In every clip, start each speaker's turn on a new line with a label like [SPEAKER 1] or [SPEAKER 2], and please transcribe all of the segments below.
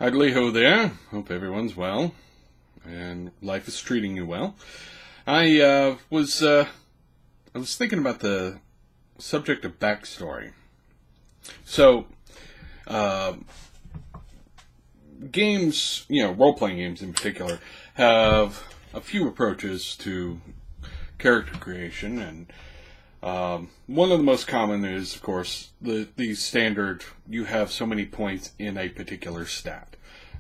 [SPEAKER 1] Idly ho there. Hope everyone's well and life is treating you well. I was thinking about the subject of backstory. So, games, role-playing games in particular, have a few approaches to character creation, and one of the most common is, of course, the standard, you have so many points in a particular stat.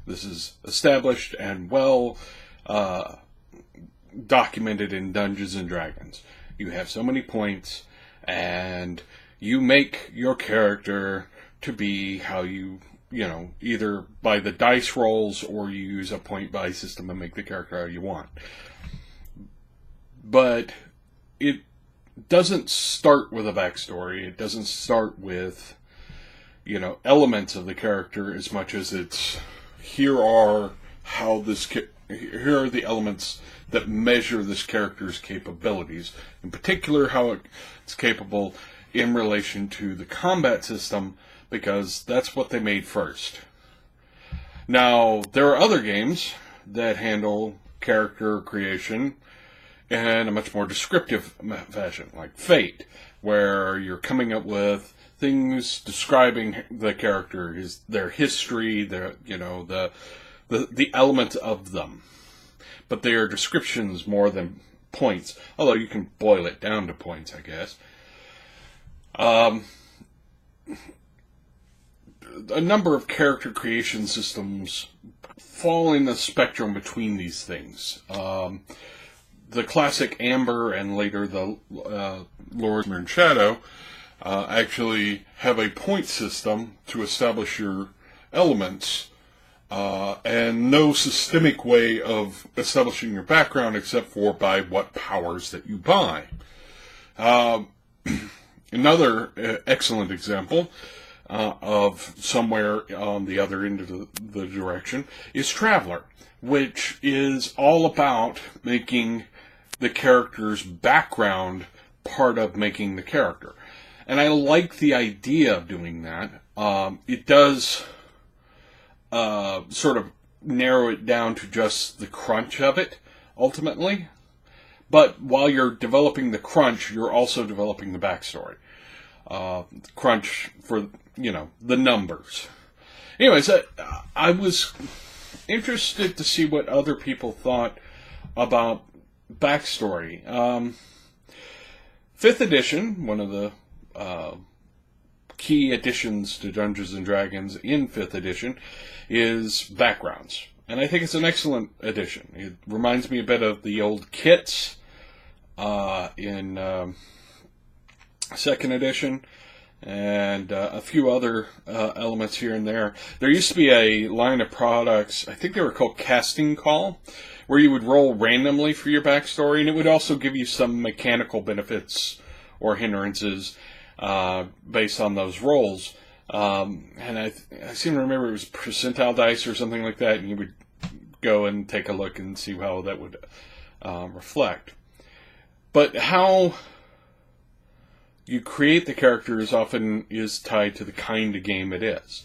[SPEAKER 1] This is established and well documented in Dungeons and Dragons. You have so many points, and you make your character to be how you either by the dice rolls or you use a point-buy system and make the character how you want. But it doesn't start with a backstory. It doesn't start with, elements of the character as much as it's, here are the elements that measure this character's capabilities. In particular, how it's capable in relation to the combat system, because that's what they made first. Now, there are other games that handle character creation in a much more descriptive fashion, like Fate, where you're coming up with things describing the character, their history, the elements of them. But they are descriptions more than points, although you can boil it down to points, I guess. A number of character creation systems fall in the spectrum between these things. The classic Amber and later the Lord and Shadow actually have a point system to establish your elements, and no systemic way of establishing your background except for by what powers that you buy. Another excellent example of somewhere on the other end of the direction is Traveler, which is all about making the character's background part of making the character. And I like the idea of doing that. It does sort of narrow it down to just the crunch of it, ultimately. But while you're developing the crunch, you're also developing the backstory. Crunch for, the numbers. Anyways, I was interested to see what other people thought about backstory. 5th edition, one of the key additions to Dungeons and Dragons in 5th edition, is backgrounds. And I think it's an excellent addition. It reminds me a bit of the old kits in 2nd edition, and a few other elements here and there. There used to be a line of products, I think they were called Casting Call, where you would roll randomly for your backstory, and it would also give you some mechanical benefits or hindrances based on those rolls. And I seem to remember it was percentile dice or something like that, and you would go and take a look and see how that would reflect. But how you create the characters often is tied to the kind of game it is.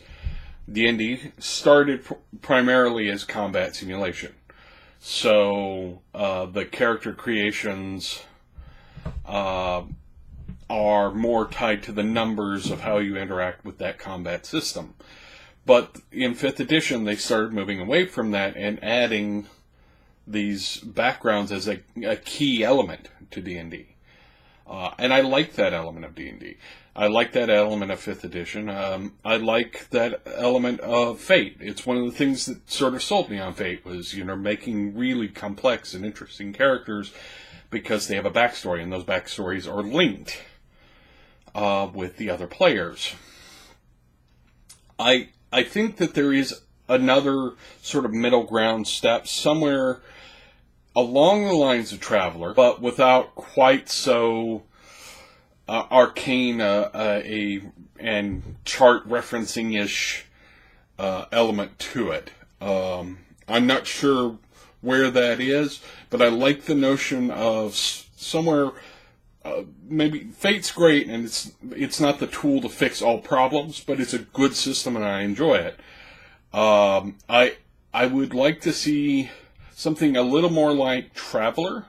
[SPEAKER 1] D&D started primarily as combat simulation. So the character creations are more tied to the numbers of how you interact with that combat system. But in 5th edition, they started moving away from that and adding these backgrounds as a key element to D&D. And I like that element of D&D. I like that element of 5th edition. I like that element of Fate. It's one of the things that sort of sold me on Fate was, making really complex and interesting characters because they have a backstory, and those backstories are linked with the other players. I think that there is another sort of middle ground step somewhere along the lines of Traveler, but without quite so arcane and chart referencing-ish element to it. I'm not sure where that is, but I like the notion of somewhere. Maybe Fate's great, and it's not the tool to fix all problems, but it's a good system, and I enjoy it. I would like to see something a little more like Traveler,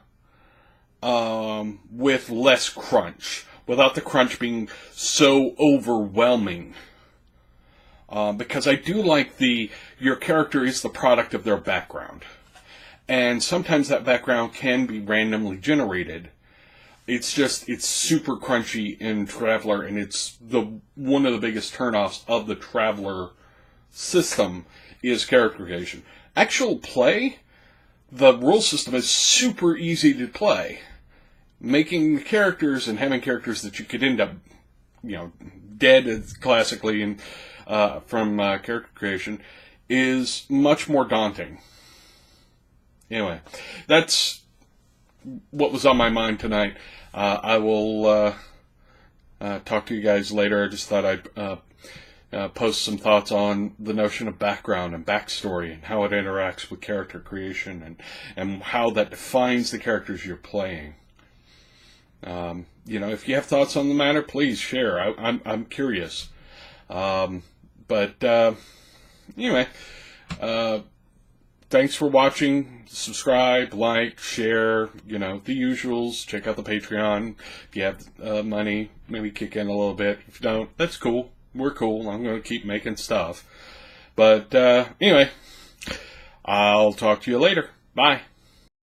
[SPEAKER 1] with less crunch, without the crunch being so overwhelming. Because I do like your character is the product of their background. And sometimes that background can be randomly generated. It's super crunchy in Traveler, and it's one of the biggest turnoffs of the Traveler system is character creation. Actual play, the rule system is super easy to play. Making the characters and having characters that you could end up, dead classically and from character creation is much more daunting. Anyway, that's what was on my mind tonight. I will talk to you guys later. I just thought I'd post some thoughts on the notion of background and backstory and how it interacts with character creation and how that defines the characters you're playing. If you have thoughts on the matter, please share. I'm curious. Anyway, thanks for watching. Subscribe, like, share, the usuals. Check out the Patreon. If you have money, maybe kick in a little bit. If you don't, that's cool. We're cool. I'm going to keep making stuff. But anyway, I'll talk to you later. Bye.